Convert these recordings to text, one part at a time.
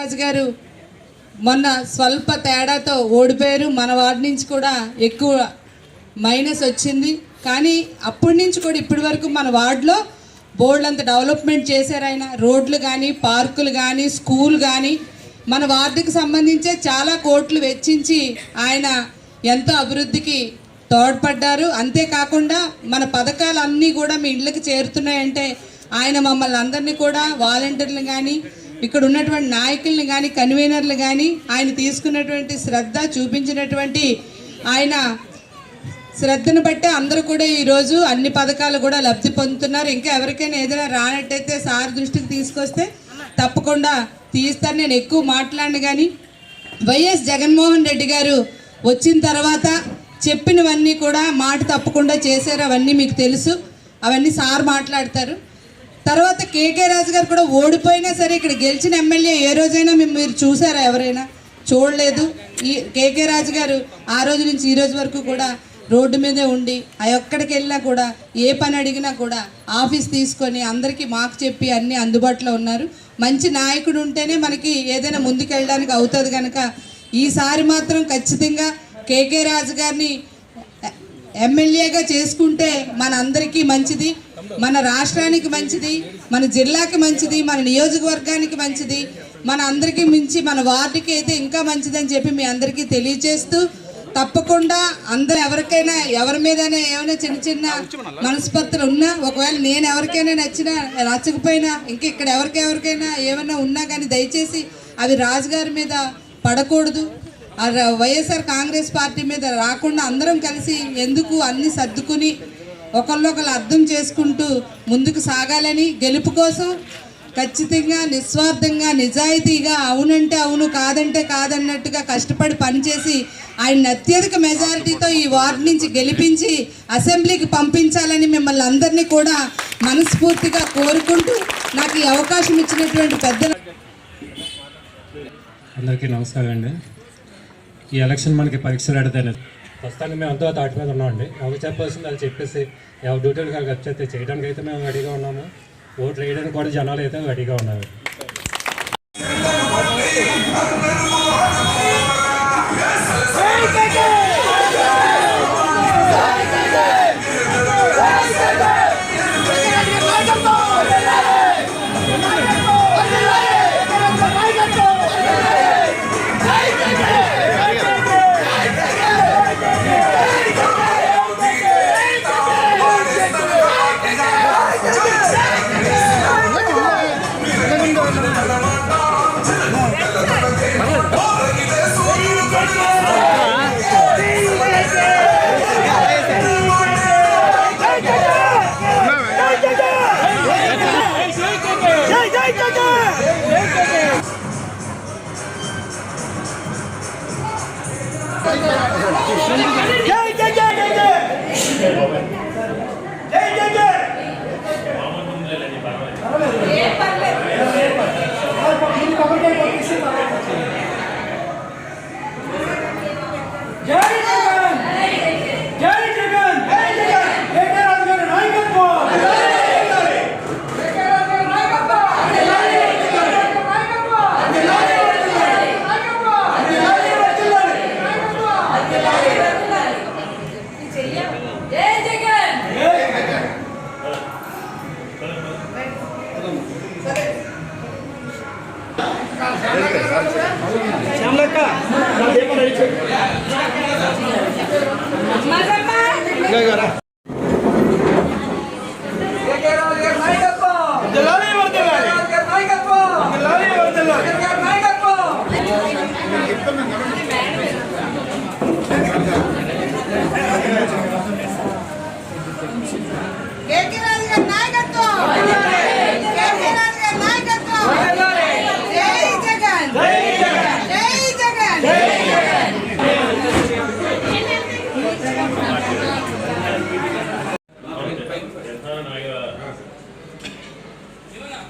రాజు గారు మొన్న స్వల్ప తేడాతో ఓడిపోయారు. మన వార్డు నుంచి కూడా ఎక్కువ మైనస్ వచ్చింది. కానీ అప్పటి నుంచి కూడా ఇప్పటి వరకు మన వార్డులో బోర్డు అంత డెవలప్మెంట్ చేశారు ఆయన. రోడ్లు కానీ, పార్కులు కానీ, స్కూల్ కానీ, మన వార్డుకి సంబంధించే చాలా కోట్లు వెచ్చించి ఆయన ఎంతో అభివృద్ధికి తోడ్పడ్డారు. అంతేకాకుండా మన పథకాలన్నీ కూడా మీ ఇళ్ళకి చేరుతున్నాయంటే ఆయన మమ్మల్ని అందరినీ కూడా వాలంటీర్లు కానీ, ఇక్కడ ఉన్నటువంటి నాయకుల్ని కానీ, కన్వీనర్లు కానీ ఆయన తీసుకున్నటువంటి శ్రద్ధ, చూపించినటువంటి ఆయన శ్రద్ధను బట్టి అందరూ కూడా ఈరోజు అన్ని పథకాలు కూడా లబ్ధి పొందుతున్నారు. ఇంకా ఎవరికైనా ఏదైనా రానట్టయితే సార్ దృష్టికి తీసుకొస్తే తప్పకుండా తీస్తారు. నేను ఎక్కువ మాట్లాడను. కానీ వైఎస్ జగన్మోహన్ రెడ్డి గారు వచ్చిన తర్వాత చెప్పినవన్నీ కూడా మాట తప్పకుండా చేశారు. అవన్నీ మీకు తెలుసు, అవన్నీ సార్ మాట్లాడతారు. తర్వాత కేకే రాజు గారు కూడా ఓడిపోయినా సరే ఇక్కడ గెలిచిన ఎమ్మెల్యే ఏ రోజైనా మీరు చూసారా? ఎవరైనా చూడలేదు. ఈ కేకే రాజు గారు ఆ రోజు నుంచి ఈ రోజు వరకు కూడా రోడ్డు మీదే ఉండి ఎక్కడికి వెళ్ళినా కూడా ఏ పని అడిగినా కూడా ఆఫీస్ తీసుకొని అందరికీ మాకు చెప్పి అన్నీ అందుబాటులో ఉన్నారు. మంచి నాయకుడు ఉంటేనే మనకి ఏదైనా ముందుకెళ్ళడానికి అవుతుంది. కనుక ఈసారి మాత్రం ఖచ్చితంగా కేకే రాజు గారిని ఎమ్మెల్యేగా చేసుకుంటే మన అందరికీ మంచిది, మన రాష్ట్రానికి మంచిది, మన జిల్లాకి మంచిది, మన నియోజకవర్గానికి మంచిది, మన అందరికీ మించి మన వార్డుకి అయితే ఇంకా మంచిదని చెప్పి మీ అందరికీ తెలియజేస్తూ, తప్పకుండా అందరూ ఎవరికైనా ఎవరి మీదైనా ఏమైనా చిన్న చిన్న మనస్పర్ధలు ఉన్నా, ఒకవేళ నేను ఎవరికైనా నచ్చకపోయినా, ఇంకా ఇక్కడ ఎవరికైనా ఏమైనా ఉన్నా కానీ దయచేసి అవి రాజుగారి మీద పడకూడదు, వైఎస్ఆర్ కాంగ్రెస్ పార్టీ మీద రాకుండా అందరం కలిసి ఎందుకు అన్ని సర్దుకుని ఒకళ్ళొకళ్ళు అర్థం చేసుకుంటూ ముందుకు సాగాలని, గెలుపు కోసం ఖచ్చితంగా నిస్వార్థంగా నిజాయితీగా అవునంటే అవును కాదంటే కాదన్నట్టుగా కష్టపడి పనిచేసి ఆయన అత్యధిక మెజారిటీతో ఈ వార్డు నుంచి గెలిపించి అసెంబ్లీకి పంపించాలని మిమ్మల్ని అందరినీ కూడా మనస్ఫూర్తిగా కోరుకుంటూ నాకు ఈ అవకాశం ఇచ్చినటువంటి పెద్దలు అందరికీ నమస్కారం అండి. ఈ ఎలక్షన్ మనకి పరీక్షలు పెడతాయి. ప్రస్తుతానికి మేము అంతా తాటి మీద ఉన్నామండి. ఎవరు చెప్పాల్సింది అది చెప్పేసి ఎవరు డ్యూటీలు కాదు వచ్చేస్తే చేయడానికి అయితే మేము రెడీగా ఉన్నాము. ఓట్లు వేయడానికి కూడా జనాలు అయితే రెడీగా ఉన్నారు.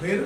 పేరు